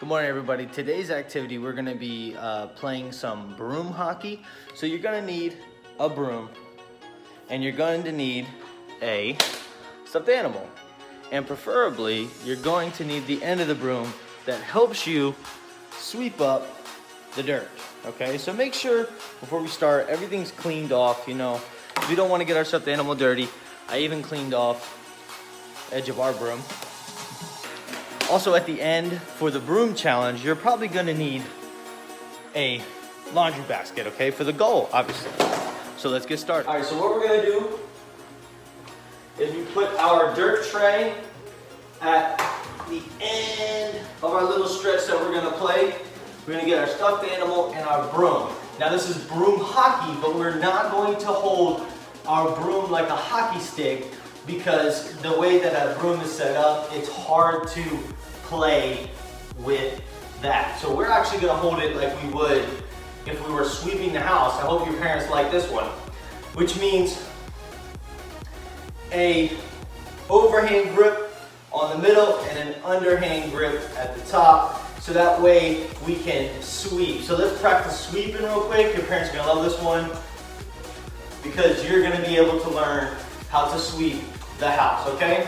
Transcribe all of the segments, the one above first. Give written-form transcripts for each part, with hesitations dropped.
Good morning, everybody. Today's activity, we're gonna be playing some broom hockey. So you're gonna need a broom, and you're going to need a stuffed animal. And preferably, you're going to need the end of the broom that helps you sweep up the dirt, okay? So make sure, before we start, everything's cleaned off, you know. We don't wanna get our stuffed animal dirty. I even cleaned off the edge of our broom. Also at the end, for the broom challenge, you're probably gonna need a laundry basket, okay? For the goal, obviously. So let's get started. All right, so what we're gonna do is we put our dirt tray at the end of our little stretch that we're gonna play. We're gonna get our stuffed animal and our broom. Now this is broom hockey, but we're not going to hold our broom like a hockey stick, because the way that a broom is set up, it's hard to play with that. So we're actually gonna hold it like we would if we were sweeping the house. I hope your parents like this one, which means a overhand grip on the middle and an underhand grip at the top, so that way we can sweep. So let's practice sweeping real quick. Your parents are gonna love this one, because you're gonna be able to learn how to sweep the house, okay?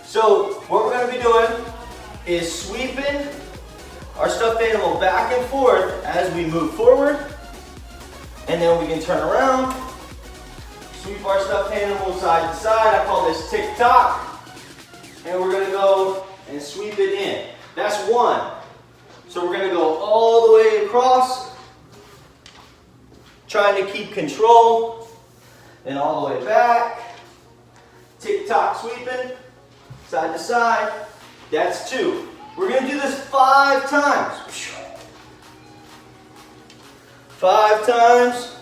So what we're gonna be doing is sweeping our stuffed animal back and forth as we move forward, and then we can turn around, sweep our stuffed animal side to side. I call this tick-tock, and we're gonna go and sweep it in. That's one. So we're gonna go all the way across, trying to keep control, and all the way back. Tick-tock sweeping, side to side. That's two. We're gonna do this 5 times. 5 times.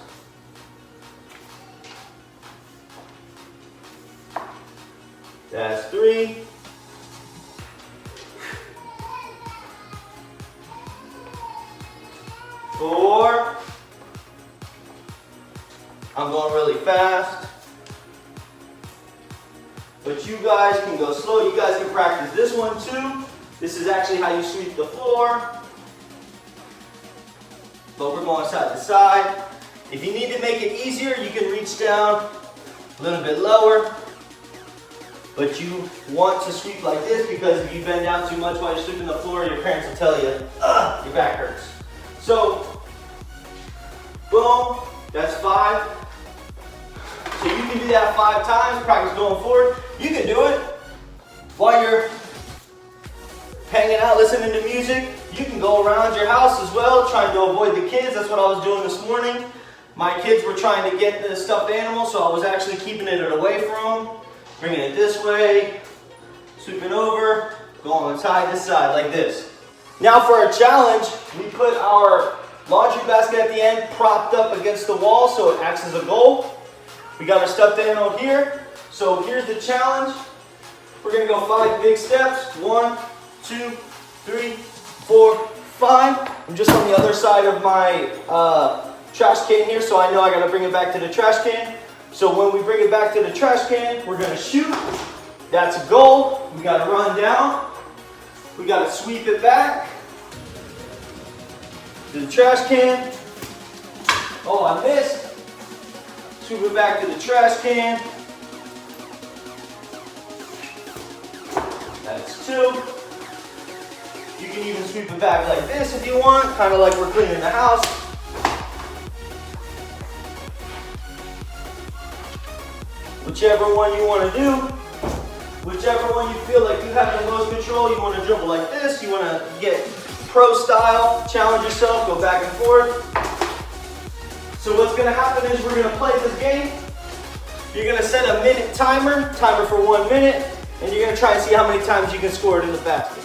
That's 3. 4. I'm going really fast, but you guys can go slow. You guys can practice this one too. This is actually how you sweep the floor, but we're going side to side. If you need to make it easier, you can reach down a little bit lower, but you want to sweep like this, because if you bend down too much while you're sweeping the floor, your parents will tell you, your back hurts. So, boom, that's 5. So you can do that 5 times, practice going forward. You can do it while you're hanging out, listening to music. You can go around your house as well, trying to avoid the kids. That's what I was doing this morning. My kids were trying to get the stuffed animal, so I was actually keeping it away from them, bringing it this way, sweeping over, going side to side like this. Now for our challenge, we put our laundry basket at the end, propped up against the wall, so it acts as a goal. We got our stuffed animal here. So here's the challenge. We're gonna go 5 big steps. 1, 2, 3, 4, 5. I'm just on the other side of my trash can here, so I know I gotta bring it back to the trash can. So when we bring it back to the trash can, we're gonna shoot. That's a goal. We gotta run down. We gotta sweep it back to the trash can. Oh, I missed. Sweep it back to the trash can. That's 2. You can even sweep it back like this if you want, kind of like we're cleaning the house. Whichever one you want to do, whichever one you feel like you have the most control, you want to dribble like this, you want to get pro style, challenge yourself, go back and forth. So what's going to happen is we're going to play this game. You're going to set a minute timer for 1 minute, and you're going to try and see how many times you can score it in the basket.